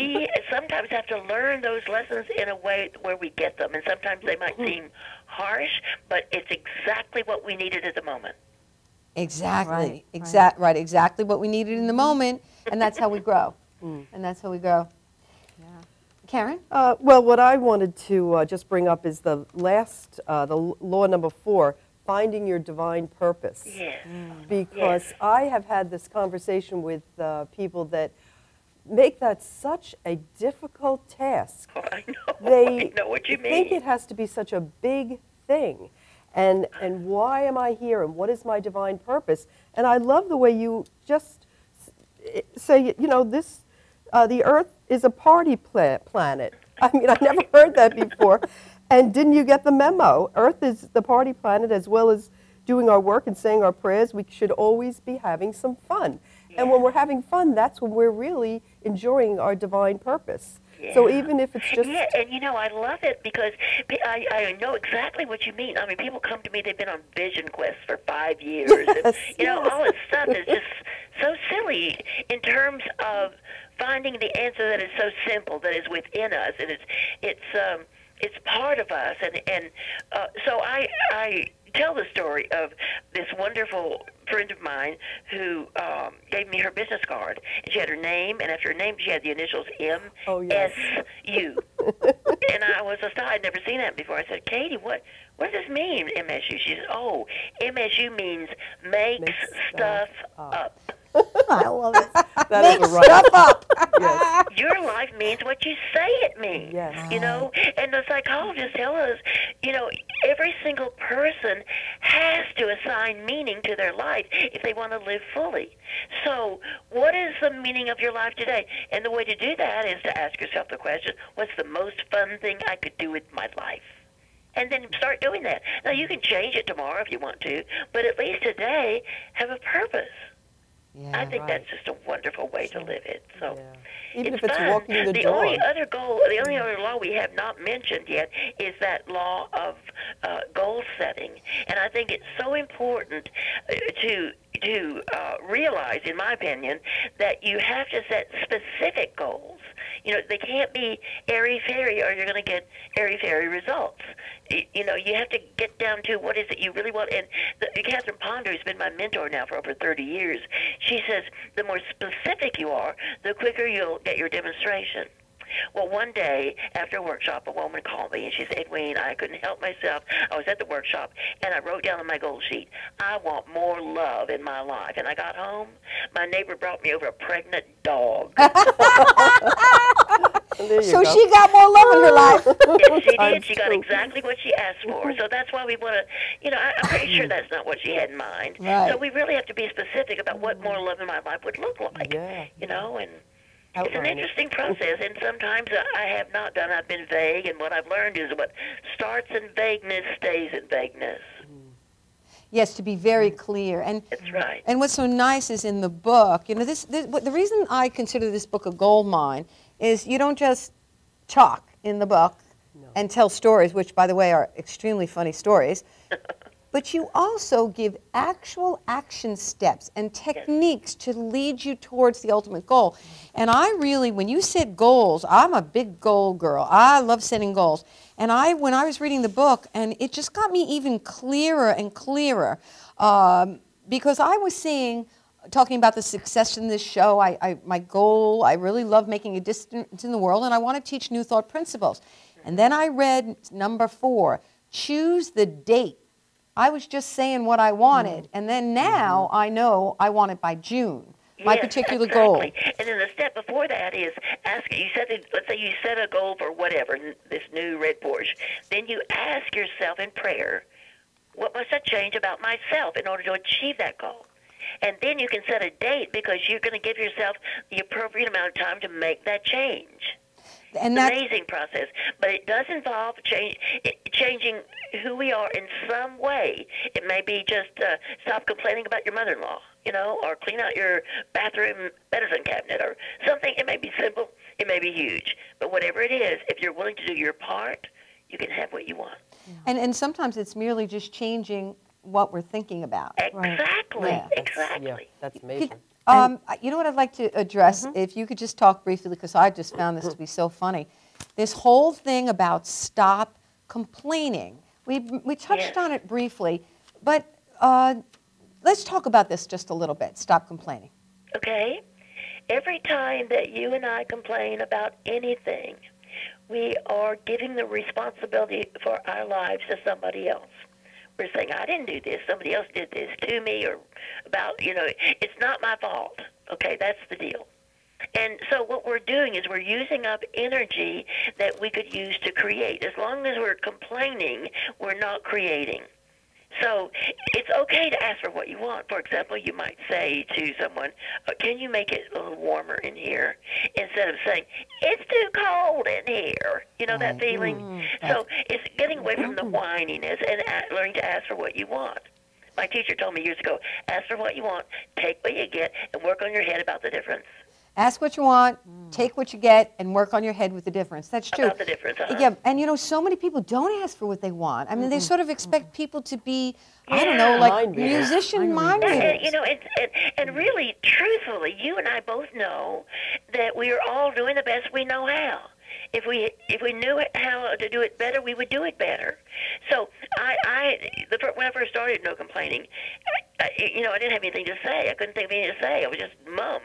we sometimes have to learn those lessons in a way where we get them, and sometimes they might seem harsh, but it's exactly what we needed at the moment. Exactly. Right. Exactly what we needed in the moment, and that's how we grow. And that's how we grow. Yeah. Karen? Well, what I wanted to just bring up is the last, the law number 4, finding your divine purpose. Yes. Because I have had this conversation with people that make that such a difficult task. Oh, I know. They I know what you mean. think it has to be such a big thing. And why am I here, and what is my divine purpose? And I love the way you just say, you know, this, the Earth is a party planet. I mean, I never heard that before. And didn't you get the memo? Earth is the party planet, as well as doing our work and saying our prayers. We should always be having some fun. Yeah. And when we're having fun, that's when we're really enjoying our divine purpose. Yeah. So even if it's just... Yeah, and you know, I love it because I know exactly what you mean. I mean, people come to me, they've been on vision quests for 5 years. Yes, and, you know, all this stuff is just so silly in terms of finding the answer that is so simple, that is within us, and it's part of us. And so I tell the story of this wonderful friend of mine who gave me her business card. And she had her name, and after her name, she had the initials M.S.U. And I was astonished. I'd never seen that before. I said, Katie, what does this mean, M.S.U.? She said, oh, M.S.U. means makes stuff up. I love it. That Make is right. stuff up. Yes. Your life means what you say it means. Yes. You know, and the psychologists tell us, you know, every single person has to assign meaning to their life if they want to live fully. So what is the meaning of your life today? And the way to do that is to ask yourself the question, what's the most fun thing I could do with my life? And then start doing that. Now, you can change it tomorrow if you want to, but at least today have a purpose. Yeah, I think that's just a wonderful way to live it. So even it's if it's fun. walking the dog. The only other law we have not mentioned yet is that law of goal setting, and I think it's so important to realize, in my opinion, that you have to set specific goals. You know, they can't be airy-fairy, or you're going to get airy-fairy results. You know, you have to get down to what is it you really want. And Catherine Ponder, who's been my mentor now for over 30 years, she says the more specific you are, the quicker you'll get your demonstration. Well, one day after a workshop, a woman called me, and she said, Edwene, I couldn't help myself. I was at the workshop, and I wrote down on my goal sheet, I want more love in my life. And I got home, my neighbor brought me over a pregnant dog. So she got more love in her life. Yes, she did. She got exactly what she asked for. So that's why we want to, you know, I'm pretty sure that's not what she had in mind. Right. So we really have to be specific about what more love in my life would look like, you know, and it's an interesting process, and sometimes I have not done. I've been vague, and what I've learned is what starts in vagueness stays in vagueness. Yes, to be very clear. And that's right. And what's so nice is in the book, you know, the reason I consider this book a gold mine is you don't just talk in the book and tell stories, which, by the way, are extremely funny stories, but you also give actual action steps and techniques to lead you towards the ultimate goal. And I really, when you set goals, I'm a big goal girl. I love setting goals. And when I was reading the book, and it just got me even clearer and clearer, because I was talking about the success in this show, my goal, I really love making a difference in the world, and I want to teach new thought principles. And then I read number 4, choose the date. I was just saying what I wanted, and then now I know I want it by June. My particular goal. And then the step before that is let's say you set a goal for whatever, this new red Porsche. Then you ask yourself in prayer, what must I change about myself in order to achieve that goal? And then you can set a date, because you're going to give yourself the appropriate amount of time to make that change. And it's an amazing process, but it does involve changing who we are in some way. It may be just stop complaining about your mother-in-law, you know, or clean out your bathroom medicine cabinet or something. It may be simple, it may be huge, but whatever it is, if you're willing to do your part, you can have what you want. And sometimes it's merely just changing what we're thinking about. Exactly, Yeah. exactly. Yeah, that's major. You know what I'd like to address? If you could just talk briefly, because I just found this to be so funny. This whole thing about stop complaining. We touched on it briefly, but let's talk about this just a little bit. Stop complaining. Okay? Every time that you and I complain about anything, we are giving the responsibility for our lives to somebody else. We're saying, I didn't do this, somebody else did this to me, or about, it's not my fault. Okay, that's the deal. And so what we're doing is we're using up energy that we could use to create. As long as we're complaining, we're not creating. So it's okay to ask for what you want. For example, you might say to someone, can you make it a little warmer in here? Instead of saying, it's too cold in here. You know that feeling? So it's getting away from the whininess and learning to ask for what you want. My teacher told me years ago, ask for what you want, take what you get, and work on your head about the difference. Ask what you want, take what you get, and work on your head with the difference. That's true. About the difference, Yeah, and so many people don't ask for what they want. I mean, they sort of expect people to be, I don't know, like musician mind readers. And really, truthfully, you and I both know that we are all doing the best we know how. If we knew how to do it better, we would do it better. So when I first started No Complaining, I didn't have anything to say. I couldn't think of anything to say. I was just mum.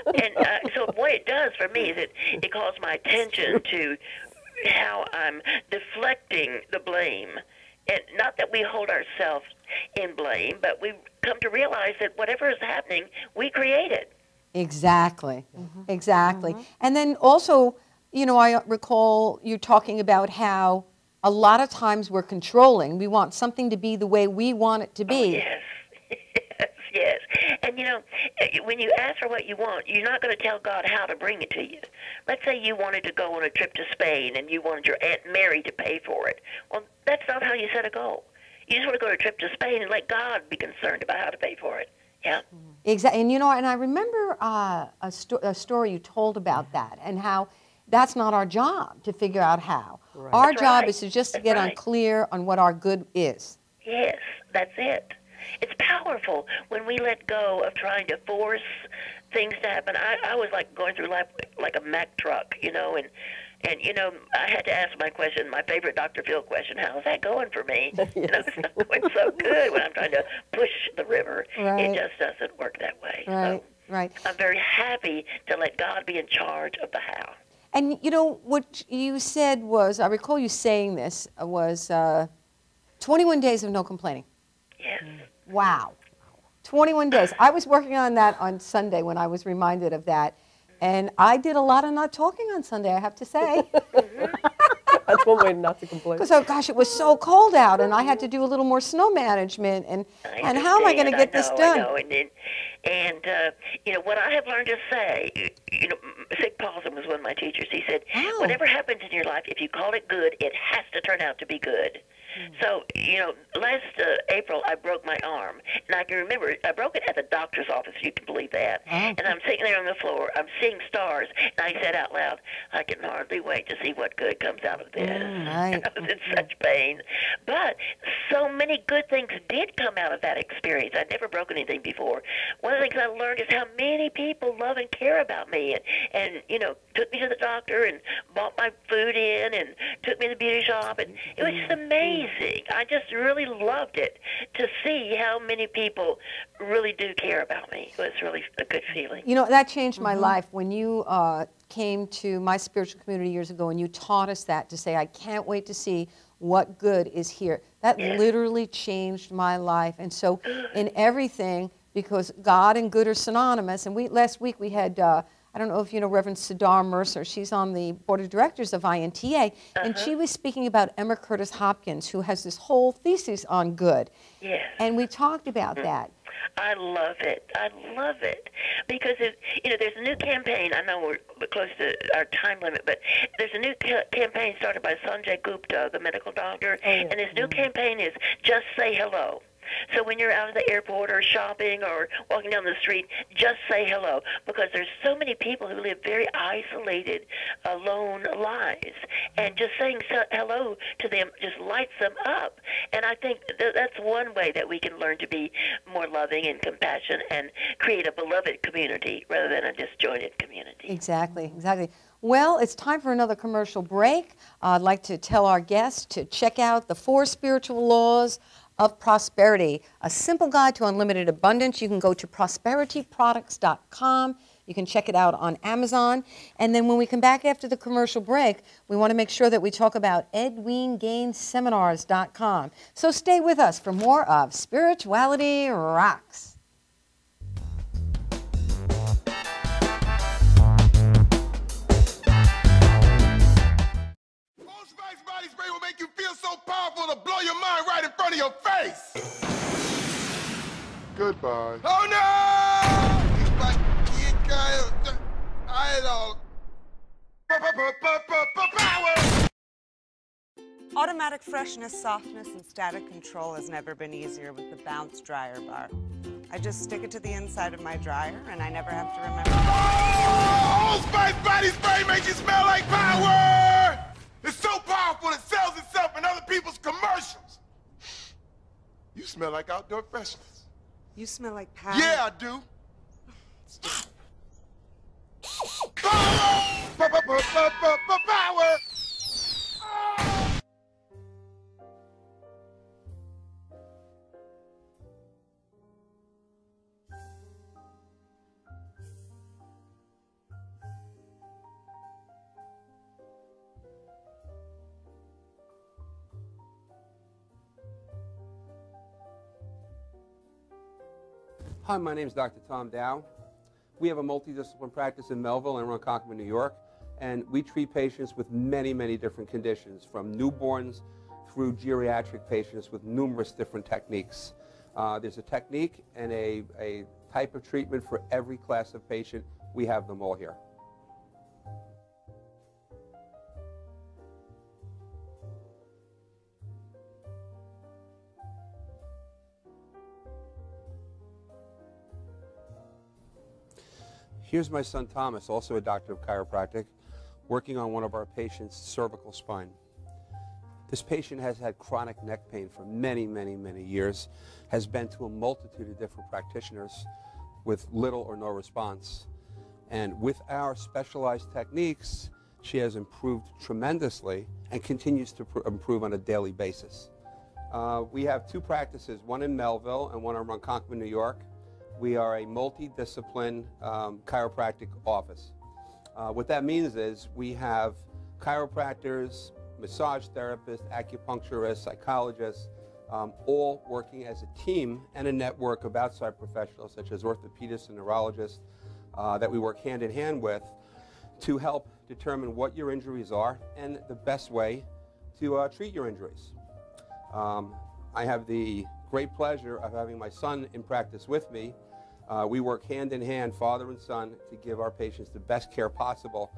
And so what it does for me is it calls my attention to how I'm deflecting the blame. And not that we hold ourselves in blame, but we come to realize that whatever is happening, we create it. Exactly. Exactly. And then also, I recall you talking about how a lot of times we're controlling. We want something to be the way we want it to be. Oh, yes. And, when you ask for what you want, you're not going to tell God how to bring it to you. Let's say you wanted to go on a trip to Spain and you wanted your Aunt Mary to pay for it. Well, that's not how you set a goal. You just want to go on a trip to Spain and let God be concerned about how to pay for it. Yeah. Exactly. And, and I remember a story you told about that and how that's not our job to figure out how. Right. Our job is to just get clear on what our good is. Yes, that's it. It's powerful when we let go of trying to force things to happen. I was like going through life like a Mack truck, and I had to ask my favorite Dr. Phil question, how's that going for me? It's not going so good when I'm trying to push the river. Right. It just doesn't work that way. Right, so right. I'm very happy to let God be in charge of the how. And, what you said was, I recall you saying this, was 21 days of no complaining. Yes. Wow. 21 days. I was working on that on Sunday when I was reminded of that. And I did a lot of not talking on Sunday, I have to say. That's one way not to complain. Because, gosh, it was so cold out, and I had to do a little more snow management. And how am I going to get this done? I know. And what I have learned to say, Sig Paulson was one of my teachers. He said, whatever happens in your life, if you call it good, it has to turn out to be good. So, last April, I broke my arm. And I can remember, I broke it at the doctor's office, you can believe that. And I'm sitting there on the floor, I'm seeing stars, and I said out loud, I can hardly wait to see what good comes out of this. Right. I was in such pain. But so many good things did come out of that experience. I'd never broken anything before. One of the things I learned is how many people love and care about me and took me to the doctor and bought my food in and took me to the beauty shop. And it was just amazing. I just really loved it to see how many people really do care about me. It was really a good feeling. That changed my life when you came to my spiritual community years ago and you taught us that, to say, I can't wait to see what good is here. That literally changed my life. And so in everything, because God and good are synonymous, and last week we had I don't know if you know Reverend Sadar Mercer. She's on the board of directors of INTA, and she was speaking about Emma Curtis Hopkins, who has this whole thesis on good. Yes. And we talked about that. I love it. I love it. Because, there's a new campaign. I know we're close to our time limit, but there's a new campaign started by Sanjay Gupta, the medical doctor, and his new campaign is Just Say Hello. So when you're out at the airport or shopping or walking down the street, just say hello, because there's so many people who live very isolated, alone lives, and just saying hello to them just lights them up. And I think that's one way that we can learn to be more loving and compassionate and create a beloved community rather than a disjointed community. Exactly, exactly. Well, it's time for another commercial break. I'd like to tell our guests to check out the 4 Spiritual Laws of Prosperity, a simple guide to unlimited abundance. You can go to prosperityproducts.com. You can check it out on Amazon. And then when we come back after the commercial break, we want to make sure that we talk about EdweneGainsSeminars.com. So stay with us for more of Spirituality Rocks. Body spray will make you feel so powerful to blow your mind right in front of your face. Goodbye. Oh no! He's like, I don't. Power! Automatic freshness, softness, and static control has never been easier with the Bounce dryer bar. I just stick it to the inside of my dryer, and I never have to remember. Oh! Old Spice body spray makes you smell like power! It's so powerful it sells itself in other people's commercials. You smell like outdoor freshness. You smell like power. Yeah, I do. Power! Power! Hi, my name is Dr. Tom Dow. We have a multidisciplinary practice in Melville and Ronkonkoma, New York, and we treat patients with many, many different conditions, from newborns through geriatric patients with numerous different techniques. There's a technique and a type of treatment for every class of patient. We have them all here. Here's my son Thomas, also a doctor of chiropractic, working on one of our patients' cervical spine. This patient has had chronic neck pain for many, many, many years, has been to a multitude of different practitioners with little or no response. And with our specialized techniques, she has improved tremendously and continues to improve on a daily basis. We have 2 practices, one in Melville and one in Ronkonkoma, New York. We are a multidiscipline chiropractic office. What that means is we have chiropractors, massage therapists, acupuncturists, psychologists, all working as a team and a network of outside professionals such as orthopedists and neurologists that we work hand in hand with to help determine what your injuries are and the best way to treat your injuries. I have the great pleasure of having my son in practice with me. We work hand in hand, father and son, to give our patients the best care possible,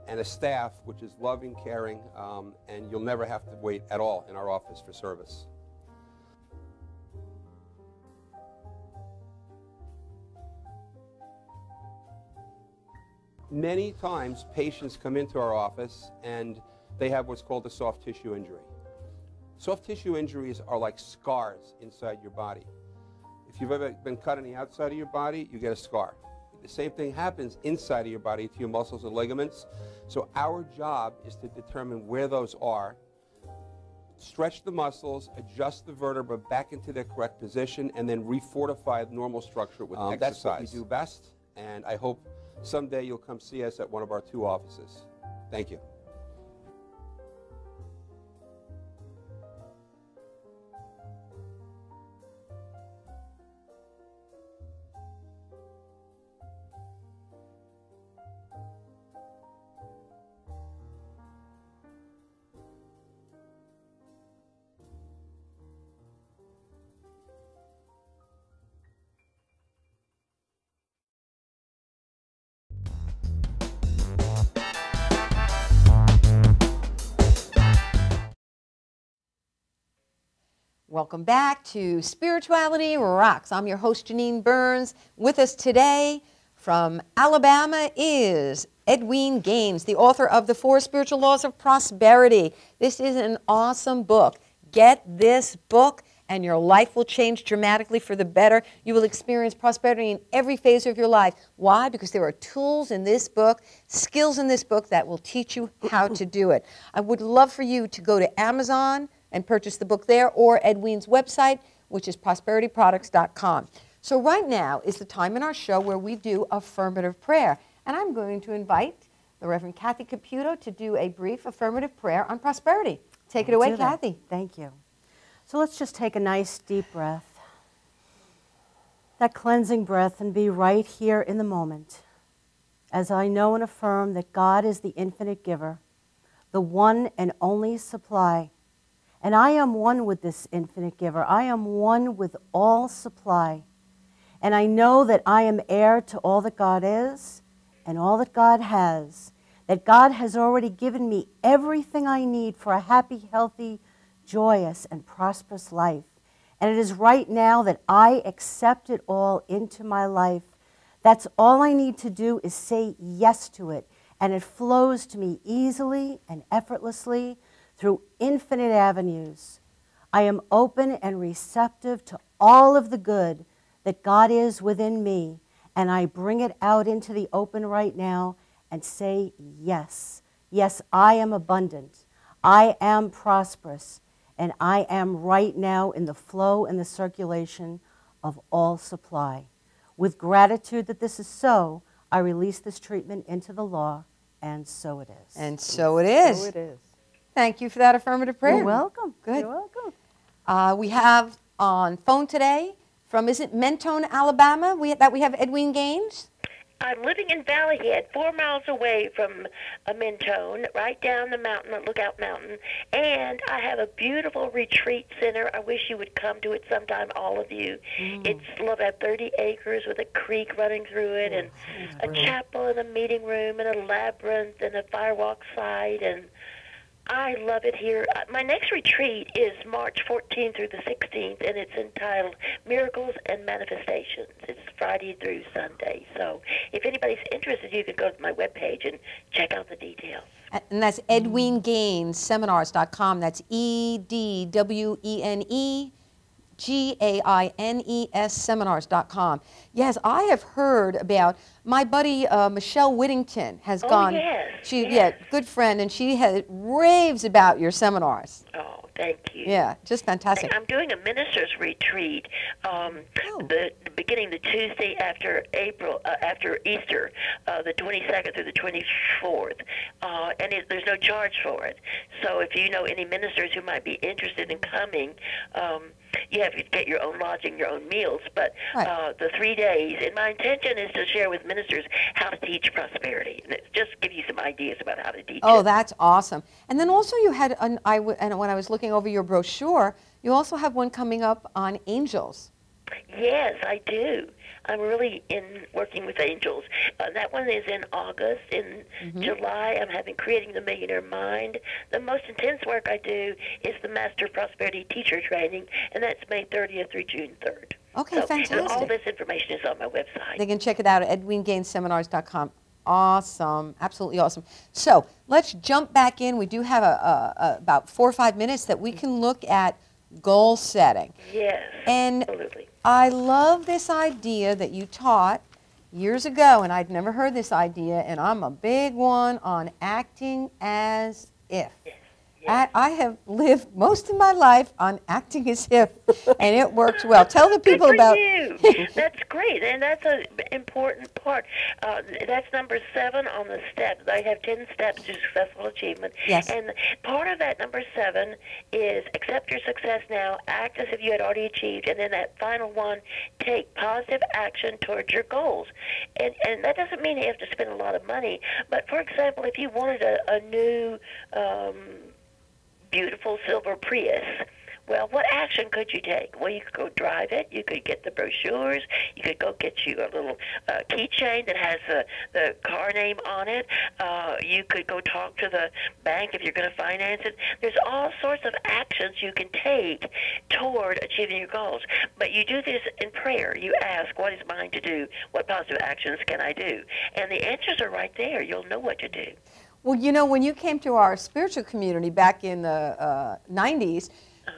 and a staff which is loving, caring, and you'll never have to wait at all in our office for service. Many times patients come into our office and they have what's called a soft tissue injury. Soft tissue injuries are like scars inside your body. If you've ever been cut on the outside of your body, you get a scar. The same thing happens inside of your body to your muscles and ligaments. So our job is to determine where those are, stretch the muscles, adjust the vertebra back into their correct position, and then refortify the normal structure with exercise. That's what we do best, and I hope someday you'll come see us at one of our 2 offices. Thank you. Welcome back to Spirituality Rocks. I'm your host, Janine Burns. With us today from Alabama is Edwene Gaines, the author of The 4 Spiritual Laws of Prosperity. This is an awesome book. Get this book and your life will change dramatically for the better. You will experience prosperity in every phase of your life. Why? Because there are tools in this book, skills in this book that will teach you how to do it. I would love for you to go to Amazon and purchase the book there, or Edwene's website, which is prosperityproducts.com. So right now is the time in our show where we do affirmative prayer. And I'm going to invite the Reverend Kathy Caputo to do a brief affirmative prayer on prosperity. Take it away, Kathy. Thank you. So let's just take a nice deep breath, that cleansing breath, and be right here in the moment. As I know and affirm that God is the infinite giver, the one and only supply. And I am one with this infinite giver. I am one with all supply. And I know that I am heir to all that God is and all that God has. That God has already given me everything I need for a happy, healthy, joyous, and prosperous life. And it is right now that I accept it all into my life. That's all I need to do is say yes to it. And it flows to me easily and effortlessly through infinite avenues. I am open and receptive to all of the good that God is within me, and I bring it out into the open right now and say yes. Yes, I am abundant. I am prosperous, and I am right now in the flow and the circulation of all supply. With gratitude that this is so, I release this treatment into the law, and so it is. And so it is. So it is. Thank you for that affirmative prayer. You're welcome. Good. You're welcome. We have on phone today from, is it Mentone, Alabama, that we have Edwene Gaines? I'm living in Valleyhead, 4 miles away from Mentone, right down the mountain, Lookout Mountain. And I have a beautiful retreat center. I wish you would come to it sometime, all of you. It's about 30 acres with a creek running through it, and a chapel and a meeting room and a labyrinth and a firewalk site, and I love it here. My next retreat is March 14th through the 16th, and it's entitled Miracles and Manifestations. It's Friday through Sunday. So if anybody's interested, you can go to my webpage and check out the details. And that's EdweneGainesSeminars.com. That's EDWENEGAINES Seminars.com. Yes, I have heard about my buddy Michelle Whittington has gone. Yes. Yeah, good friend, and she raves about your seminars. Oh, thank you. Yeah, just fantastic. I'm doing a minister's retreat, beginning the Tuesday after Easter, the 22nd through the 24th, and there's no charge for it. So if you know any ministers who might be interested in coming, you have to get your own lodging, your own meals, but the 3 days, and my intention is to share with ministers how to teach prosperity, and just give you some ideas about how to teach it. Oh, that's awesome. And then also you had, and when I was looking over your brochure, you also have one coming up on angels. Yes, I do. I'm really working with angels. That one is in August. In July, I'm creating the Millionaire Mind. The most intense work I do is the Master Prosperity Teacher Training, and that's May 30th through June 3rd. Okay, fantastic. And all this information is on my website. They can check it out at EdweneGainesSeminars.com. Awesome, absolutely awesome. So let's jump back in. We do have about 4 or 5 minutes that we can look at goal setting. Yes, and absolutely. I love this idea that you taught years ago, and I'd never heard this idea, and I'm a big one on acting as if. Yes. I have lived most of my life on acting as if, and it works well. Tell the people Good for about. You. That's great, and that's an important part. That's number 7 on the steps. I have 10 steps to successful achievement. Yes. And part of that number 7 is accept your success now, act as if you had already achieved, and then that final one, take positive action towards your goals. And that doesn't mean you have to spend a lot of money, but for example, if you wanted a new beautiful silver Prius, Well, what action could you take? Well, you could go drive it. You could get the brochures. You could go get you a little keychain that has the car name on it. You could go talk to the bank if you're going to finance it. There's all sorts of actions you can take toward achieving your goals. But you do this in prayer. You ask, what is mine to do? What positive actions can I do? And the answers are right there. You'll know what to do. Well, you know, when you came to our spiritual community back in the 90s,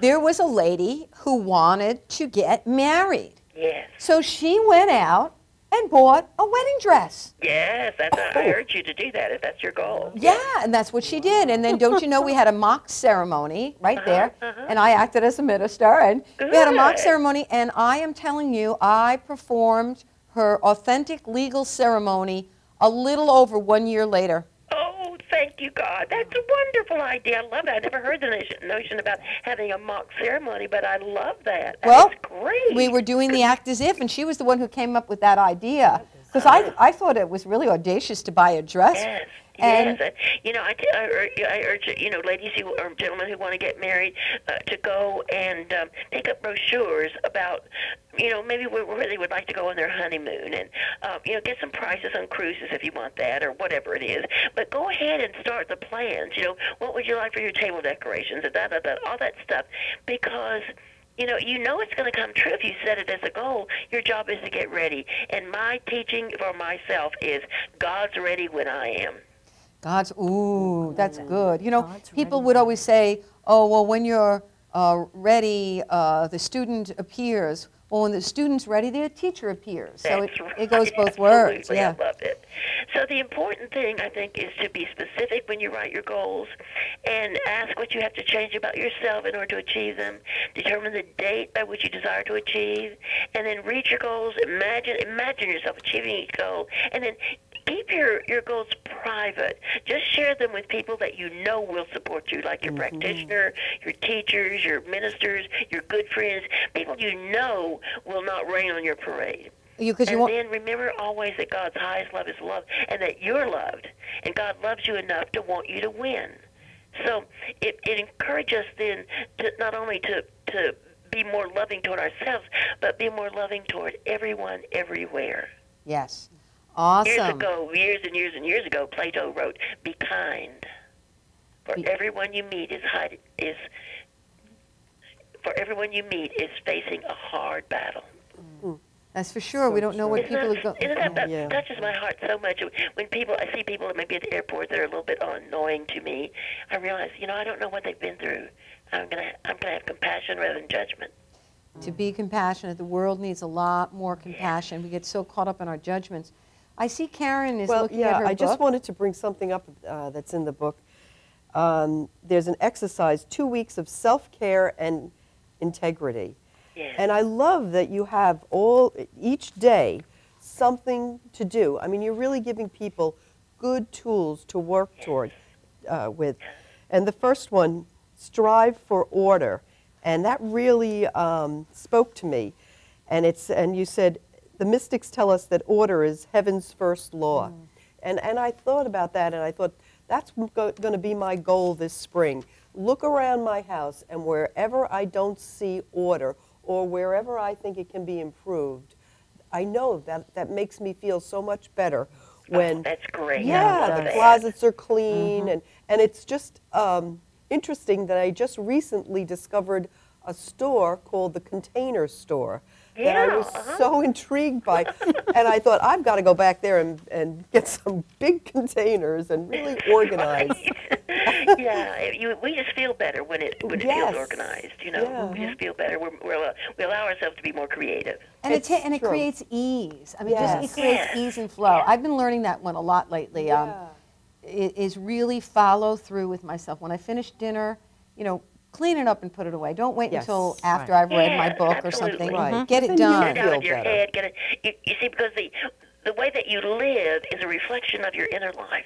there was a lady who wanted to get married. Yes. So she went out and bought a wedding dress. Yes, I urge you to do that if that's your goal. Yeah, and that's what she did. And then don't you know we had a mock ceremony right there, and I acted as a minister, and we had a mock ceremony, and I am telling you, I performed her authentic legal ceremony a little over 1 year later. Oh, thank you, God. That's a wonderful idea. I love that. I never heard the notion about having a mock ceremony, but I love that. Well, That's great. we were doing the act as if, and she was the one who came up with that idea. Because I thought it was really audacious to buy a dress. Yes. And yes, you know, I urge you know, ladies who or gentlemen who want to get married to go and pick up brochures about, you know, maybe where they would like to go on their honeymoon, and you know, get some prices on cruises if you want that or whatever it is. But go ahead and start the plans. You know, what would you like for your table decorations and all that stuff, because you know it's going to come true if you set it as a goal. Your job is to get ready. And my teaching for myself is God's ready when I am. God's, ooh, that's good. You know, people would always say, oh, well, when you're ready, the student appears. Well, when the student's ready, the teacher appears. So it goes both words. Yeah. I love it. So the important thing, I think, is to be specific when you write your goals and ask what you have to change about yourself in order to achieve them. Determine the date by which you desire to achieve, and then reach your goals. Imagine yourself achieving each goal, and then keep your goals private. Just share them with people that you know will support you, like your practitioner, your teachers, your ministers, your good friends, people you know will not rain on your parade. Then remember always that God's highest love is love, and that you're loved, and God loves you enough to want you to win. So it encourages us then to not only to be more loving toward ourselves, but be more loving toward everyone, everywhere. Yes. Awesome. Years and years ago, Plato wrote, "Be kind, for everyone you meet is facing a hard battle." That's for sure. We don't know what people are going. That touches my heart so much. When I see people maybe at the airport that are a little bit annoying to me, I realize, you know, I don't know what they've been through. I'm gonna have compassion rather than judgment. To be compassionate, the world needs a lot more compassion. We get so caught up in our judgments. I see Karen is looking at her book. I just wanted to bring something up that's in the book. There's an exercise, 2 weeks of self-care and integrity. Yes. And I love that you have each day something to do. I mean, you're really giving people good tools to work toward with. And the first one, strive for order. And that really spoke to me. And you said, the mystics tell us that order is heaven's first law. And I thought about that, and I thought, that's going to be my goal this spring. Look around my house, and wherever I don't see order, or wherever I think it can be improved, I know that makes me feel so much better when that's great. Yeah, the closets are clean, and it's just interesting that I just recently discovered a store called the Container Store that I was so intrigued by. And I thought, I've got to go back there and get some big containers and really organize. We just feel better when it feels organized, you know. Yeah. We just feel better. We allow ourselves to be more creative. And it creates ease. I mean, it creates ease and flow. I've been learning that one a lot lately. Is really follow through with myself. When I finish dinner, you know, clean it up and put it away. Don't wait until after I've read my book or something. Get it done. Get it out of your head. You see, because the way that you live is a reflection of your inner life.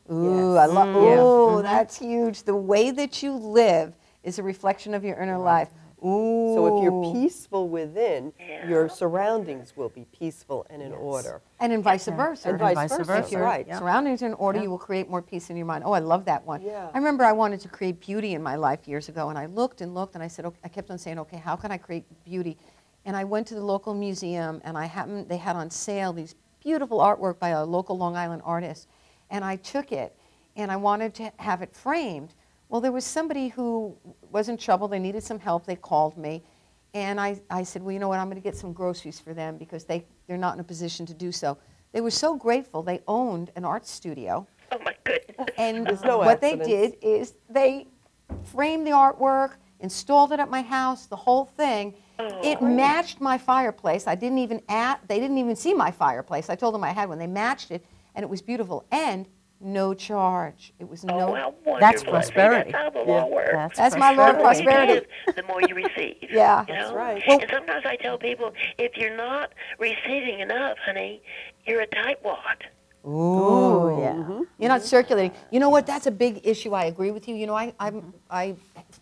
Ooh, I love. Ooh, that's huge. The way that you live is a reflection of your inner life. Ooh. So if you're peaceful within, Yeah. your surroundings will be peaceful and in order. And in vice versa. And vice versa, If your right. surroundings are in order, you will create more peace in your mind. Oh, I love that one. Yeah. I remember I wanted to create beauty in my life years ago, and I looked and looked, and I said, okay, I kept on saying, okay, how can I create beauty? And I went to the local museum, and they had on sale these beautiful artwork by a local Long Island artist, and I took it, and I wanted to have it framed. Well, there was somebody who was in trouble. They needed some help. They called me. And I said, well, you know what, I'm going to get some groceries for them because they're not in a position to do so. They were so grateful. They owned an art studio. Oh, my goodness. And There's no what they accidents. did is they framed the artwork, installed it at my house, the whole thing. It matched my fireplace. They didn't even see my fireplace. I told them I had one. They matched it, and it was beautiful. And no charge. It was Oh, no. how wonderful. That's See, prosperity. That's how the law works. That's my Lord The more you prosperity. give, the more you receive. Yeah. You know? That's right. Well- And sometimes I tell people, if you're not receiving enough, honey, you're a tightwad. Ooh, yeah. You're not circulating. You know what? That's a big issue. I agree with you. You know, I'm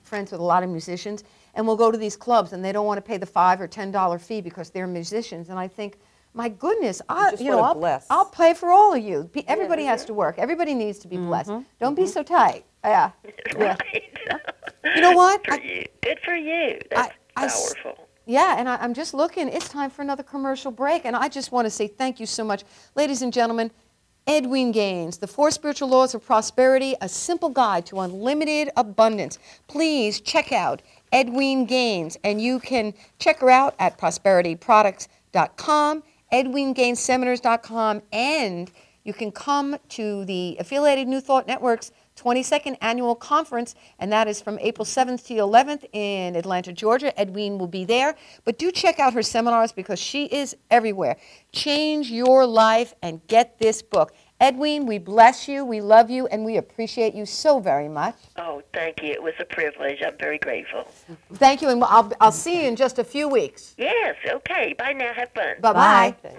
friends with a lot of musicians, and we'll go to these clubs, and they don't want to pay the $5 or $10 fee because they're musicians. And I think, my goodness, just wanna bless. I'll pay for all of you. Everybody has to work. Everybody needs to be blessed. Don't be so tight. Yeah. Yeah. Right. You know what? For you. Good for you. That's powerful. Yeah, and I'm just looking. It's time for another commercial break, and I just want to say thank you so much. Ladies and gentlemen, Edwene Gaines, The 4 Spiritual Laws of Prosperity, a simple guide to unlimited abundance. Please check out Edwene Gaines, and you can check her out at prosperityproducts.com, EdweneGainesSeminars.com, and you can come to the Affiliated New Thought Network's 22nd Annual Conference, and that is from April 7th to 11th in Atlanta, Georgia. Edwene will be there. But do check out her seminars because she is everywhere. Change your life and get this book. Edwene, we bless you, we love you, and we appreciate you so very much. Oh, thank you. It was a privilege. I'm very grateful. Thank you, and I'll see you in just a few weeks. Yes, okay. Bye now. Have fun. Bye-bye. Okay.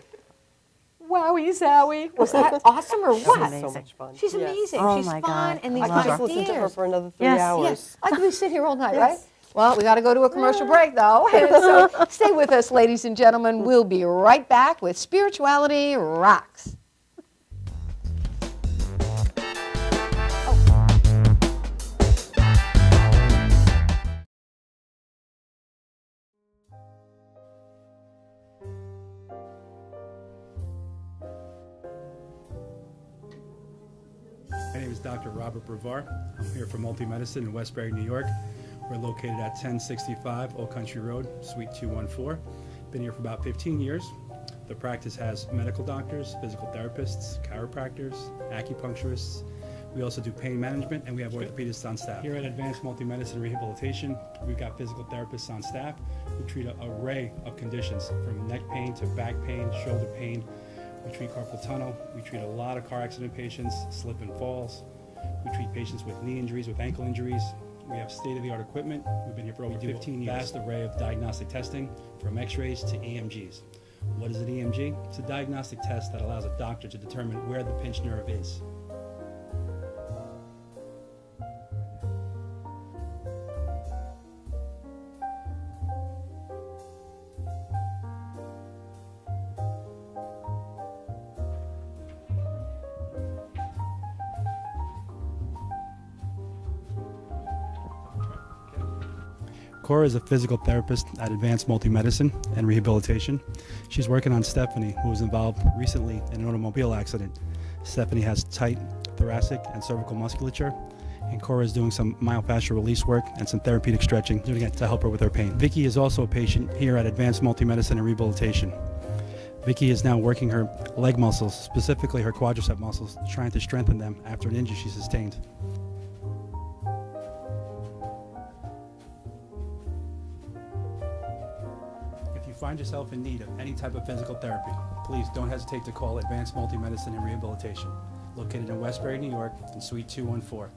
Wowie zowie. Was that awesome or what? That was so much fun. She's Yes. amazing. Oh, She's my fun, God. and I these I could just listen to her ideas. for another 3 Yes, hours. Yes, I could sit here all night, Yes. right? Well, we got to go to a commercial break, though. So stay with us, ladies and gentlemen. We'll be right back with Spirituality Rocks. My name is Dr. Robert Brevard. I'm here for Multi-Medicine in Westbury, New York. We're located at 1065 Old Country Road, Suite 214. Been here for about 15 years. The practice has medical doctors, physical therapists, chiropractors, acupuncturists. We also do pain management, and we have orthopedists on staff. Here at Advanced Multi-Medicine Rehabilitation, we've got physical therapists on staff who treat an array of conditions, from neck pain to back pain, shoulder pain. We treat carpal tunnel. We treat a lot of car accident patients, slip and falls. We treat patients with knee injuries, with ankle injuries. We have state-of-the-art equipment. We've been here for over 15 years. Vast array of diagnostic testing, from x-rays to EMGs. What is an EMG? It's a diagnostic test that allows a doctor to determine where the pinched nerve is. Cora is a physical therapist at Advanced Multi-Medicine and Rehabilitation. She's working on Stephanie, who was involved recently in an automobile accident. Stephanie has tight thoracic and cervical musculature, and Cora is doing some myofascial release work and some therapeutic stretching, doing it to help her with her pain. Vicky is also a patient here at Advanced Multi-Medicine and Rehabilitation. Vicky is now working her leg muscles, specifically her quadricep muscles, trying to strengthen them after an injury she sustained. If you find yourself in need of any type of physical therapy, please don't hesitate to call Advanced Multi-Medicine and Rehabilitation, located in Westbury, New York, in Suite 214.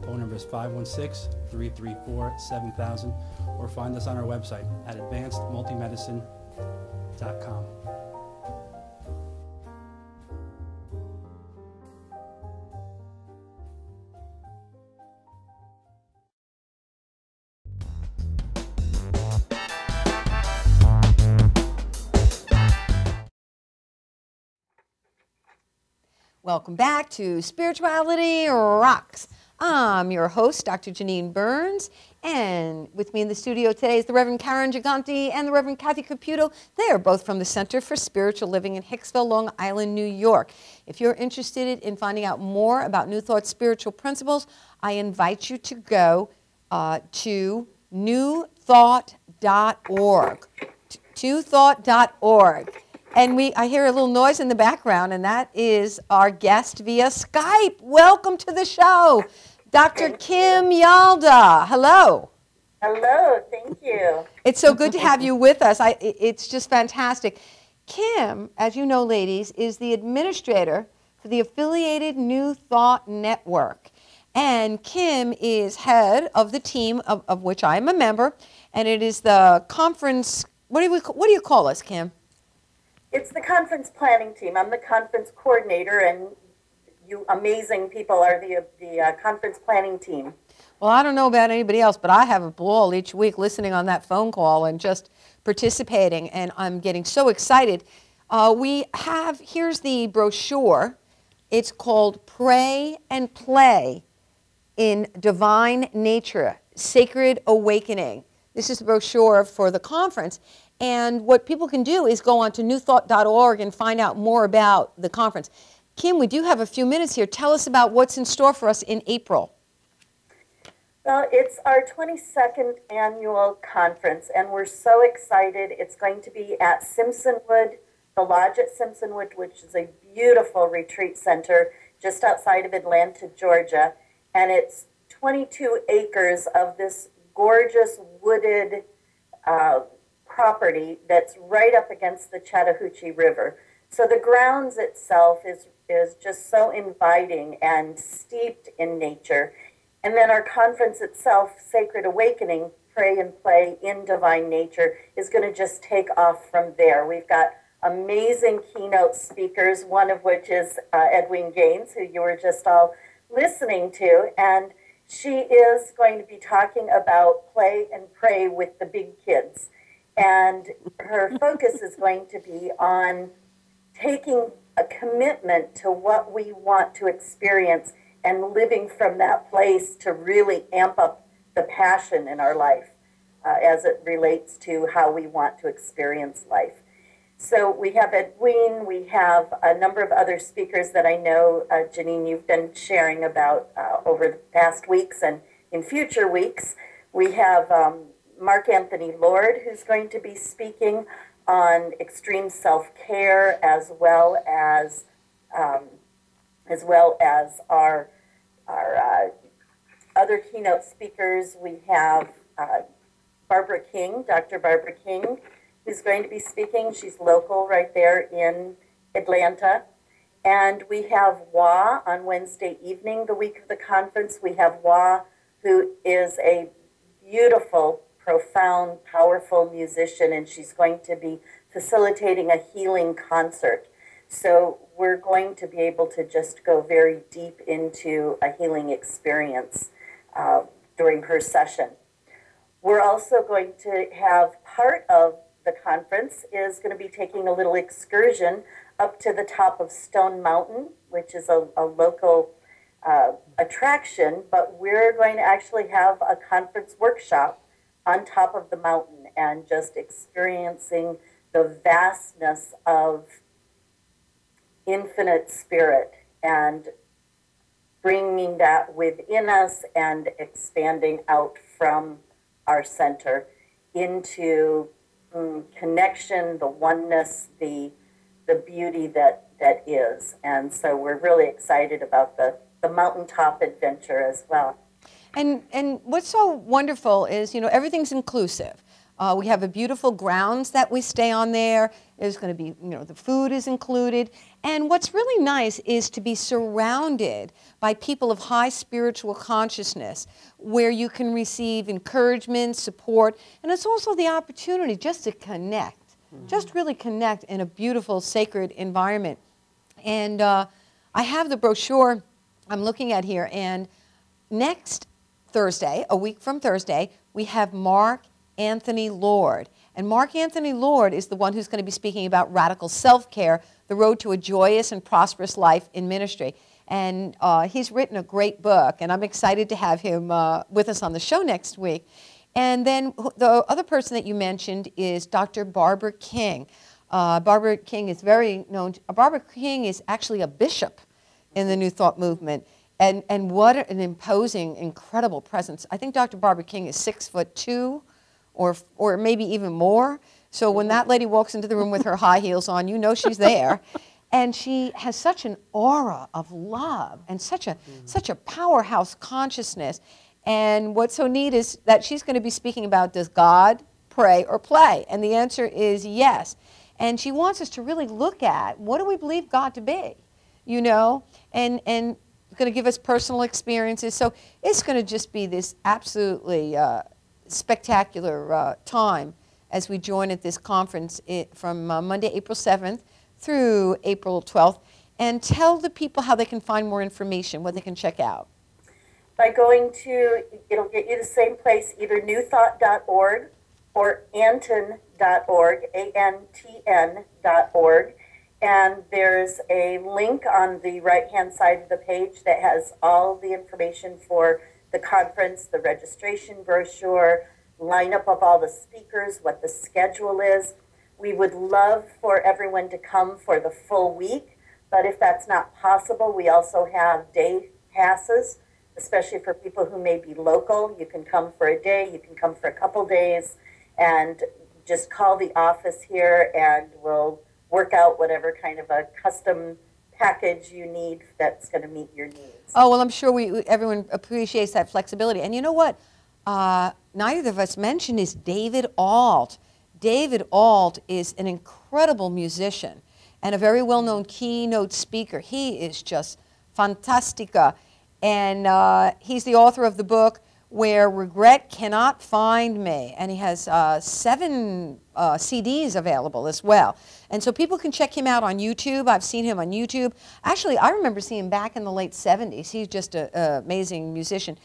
Phone number is 516-334-7000, or find us on our website at advancedmultimedicine.com. Welcome back to Spirituality Rocks. I'm your host, Dr. Janine Burns, and with me in the studio today is the Reverend Karen Giganti and the Reverend Kathy Caputo. They are both from the Center for Spiritual Living in Hicksville, Long Island, New York. If you're interested in finding out more about New Thought spiritual principles, I invite you to go to newthought.org. newthought.org. And I hear a little noise in the background, and that is our guest via Skype. Welcome to the show, Dr. Kim Yalda. Hello. Hello, thank you. It's so good to have you with us. It's just fantastic. Kim, as you know, ladies, is the administrator for the affiliated New Thought Network. And Kim is head of the team of which I am a member, and it is the conference. What do you call us, Kim? It's the conference planning team. I'm the conference coordinator, and you amazing people are the conference planning team. Well, I don't know about anybody else, but I have a ball each week listening on that phone call and just participating, and I'm getting so excited. Here's the brochure. It's called Pray and Play in Divine Nature, Sacred Awakening. This is the brochure for the conference. And what people can do is go on to newthought.org and find out more about the conference. Kim, we do have a few minutes here. Tell us about what's in store for us in April. Well, it's our 22nd annual conference, and we're so excited. It's going to be at Simpsonwood, the Lodge at Simpsonwood, which is a beautiful retreat center just outside of Atlanta, Georgia. And it's 22 acres of this gorgeous wooded property that's right up against the Chattahoochee River. So the grounds itself is just so inviting and steeped in nature. And then our conference itself, Sacred Awakening, Pray and Play in Divine Nature, is going to just take off from there. We've got amazing keynote speakers, one of which is Edwene, who you were just all listening to. And she is going to be talking about play and pray with the big kids. And her focus is going to be on taking a commitment to what we want to experience and living from that place to really amp up the passion in our life as it relates to how we want to experience life. So we have Edwene, we have a number of other speakers that I know, Janine, you've been sharing about over the past weeks and in future weeks. We have Mark Anthony Lord, who's going to be speaking on extreme self-care, as well as our other keynote speakers. We have Barbara King, Dr. Barbara King, who's going to be speaking. She's local right there in Atlanta. And we have Wah on Wednesday evening, the week of the conference. We have Wah, who is a beautiful, profound, powerful musician, and she's going to be facilitating a healing concert. So we're going to be able to just go very deep into a healing experience during her session. We're also going to have part of the conference is going to be taking a little excursion up to the top of Stone Mountain, which is a local attraction, but we're going to actually have a conference workshop on top of the mountain and just experiencing the vastness of infinite spirit and bringing that within us and expanding out from our center into connection, the oneness, the beauty that is. And so we're really excited about the mountaintop adventure as well. And what's so wonderful is, everything's inclusive. We have a beautiful grounds that we stay on there. There's going to be, the food is included. And what's really nice is to be surrounded by people of high spiritual consciousness where you can receive encouragement, support, and it's also the opportunity just to connect, just really connect in a beautiful, sacred environment. And I have the brochure I'm looking at here, and next Thursday, a week from Thursday, we have Mark Anthony Lord. And Mark Anthony Lord is the one who's going to be speaking about radical self-care, the road to a joyous and prosperous life in ministry. And he's written a great book, and I'm excited to have him with us on the show next week. And then the other person that you mentioned is Dr. Barbara King. Barbara King is very known. Barbara King is actually a bishop in the New Thought movement. And what an imposing, incredible presence. I think Dr. Barbara King is 6'2", or maybe even more. So when that lady walks into the room with her high heels on, you know she's there. And she has such an aura of love and such a powerhouse consciousness. And what's so neat is that she's going to be speaking about, does God pray or play? And the answer is yes. And she wants us to really look at, what do we believe God to be? You know, and going to give us personal experiences. So it's going to just be this absolutely spectacular time as we join at this conference from Monday, April 7th through April 12th. And tell the people how they can find more information, what they can check out. By going to, it'll get you the same place, either newthought.org or antn.org, ANTN.org. And there's a link on the right-hand side of the page that has all the information for the conference, the registration brochure, lineup of all the speakers, what the schedule is. We would love for everyone to come for the full week, but if that's not possible, we also have day passes, especially for people who may be local. You can come for a day, you can come for a couple days, and just call the office here and we'll work out whatever kind of a custom package you need that's going to meet your needs. Oh, well, I'm sure everyone appreciates that flexibility. And you know what? Neither of us mentioned is David Alt. David Alt is an incredible musician and a very well-known keynote speaker. He is just fantastica. And he's the author of the book, Where Regret Cannot Find Me. And he has 7 CDs available as well. And so people can check him out on YouTube. I've seen him on YouTube. Actually, I remember seeing him back in the late 70s. He's just an amazing musician.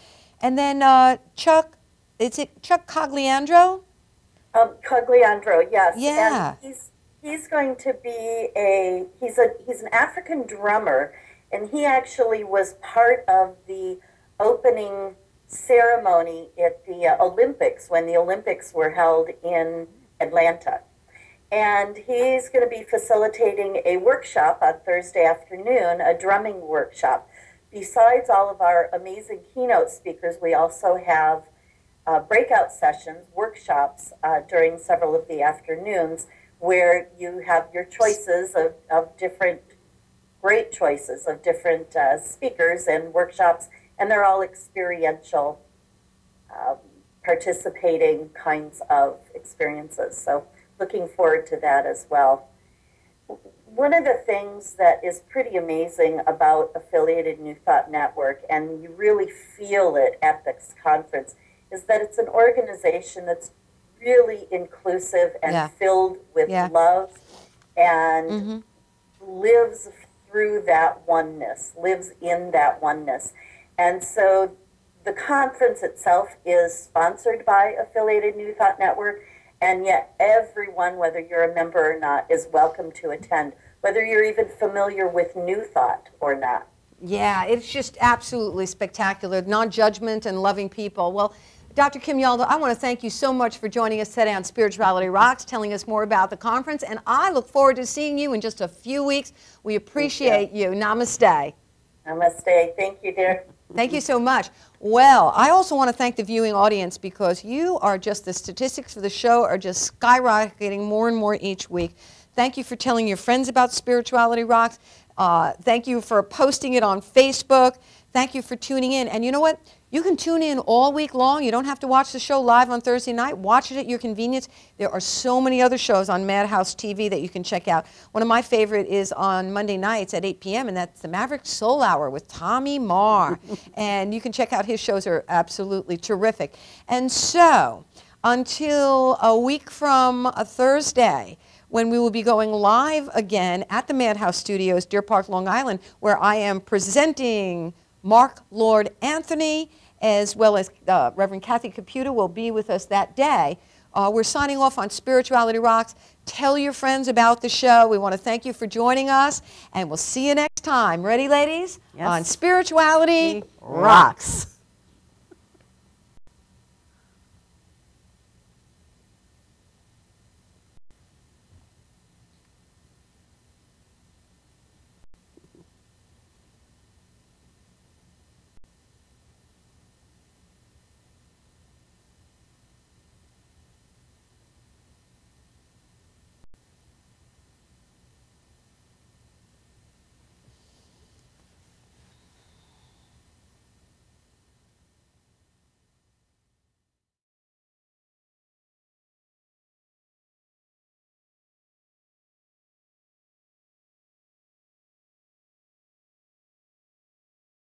And then Chuck Cogliandro? Cogliandro, yes. Yeah. And he's going to be he's an African drummer, and he actually was part of the opening ceremony at the Olympics, when the Olympics were held in Atlanta. And he's going to be facilitating a workshop on Thursday afternoon, a drumming workshop. Besides all of our amazing keynote speakers, we also have breakout sessions, workshops during several of the afternoons, where you have your choices of different, great choices of different speakers and workshops, and they're all experiential, participating kinds of experiences. So looking forward to that as well. One of the things that is pretty amazing about Affiliated New Thought Network, and you really feel it at this conference, is that it's an organization that's really inclusive and filled with love and lives through that oneness, lives in that oneness. And so the conference itself is sponsored by Affiliated New Thought Network, and yet everyone, whether you're a member or not, is welcome to attend, whether you're even familiar with New Thought or not. Yeah, it's just absolutely spectacular. Non-judgment and loving people. Well, Dr. Kim Yaldo, I want to thank you so much for joining us today on Spirituality Rocks, telling us more about the conference, and I look forward to seeing you in just a few weeks. We appreciate you. Namaste. Namaste. Thank you, dear. Thank you so much. Well, I also want to thank the viewing audience, because you are just, the statistics for the show are just skyrocketing more and more each week. Thank you for telling your friends about Spirituality Rocks. Thank you for posting it on Facebook. Thank you for tuning in. And you know what? You can tune in all week long. You don't have to watch the show live on Thursday night. Watch it at your convenience. There are so many other shows on Madhouse TV that you can check out. One of my favorite is on Monday nights at 8 p.m., and that's the Maverick Soul Hour with Tommy Marr. And you can check out his shows, are absolutely terrific. And so, until a week from a Thursday, when we will be going live again at the Madhouse Studios, Deer Park, Long Island, where I am presenting Mark Lord Anthony, as well as Reverend Kathy Caputa will be with us that day. We're signing off on Spirituality Rocks. Tell your friends about the show. We want to thank you for joining us, and we'll see you next time. Ready, ladies? Yes. On Spirituality Rocks.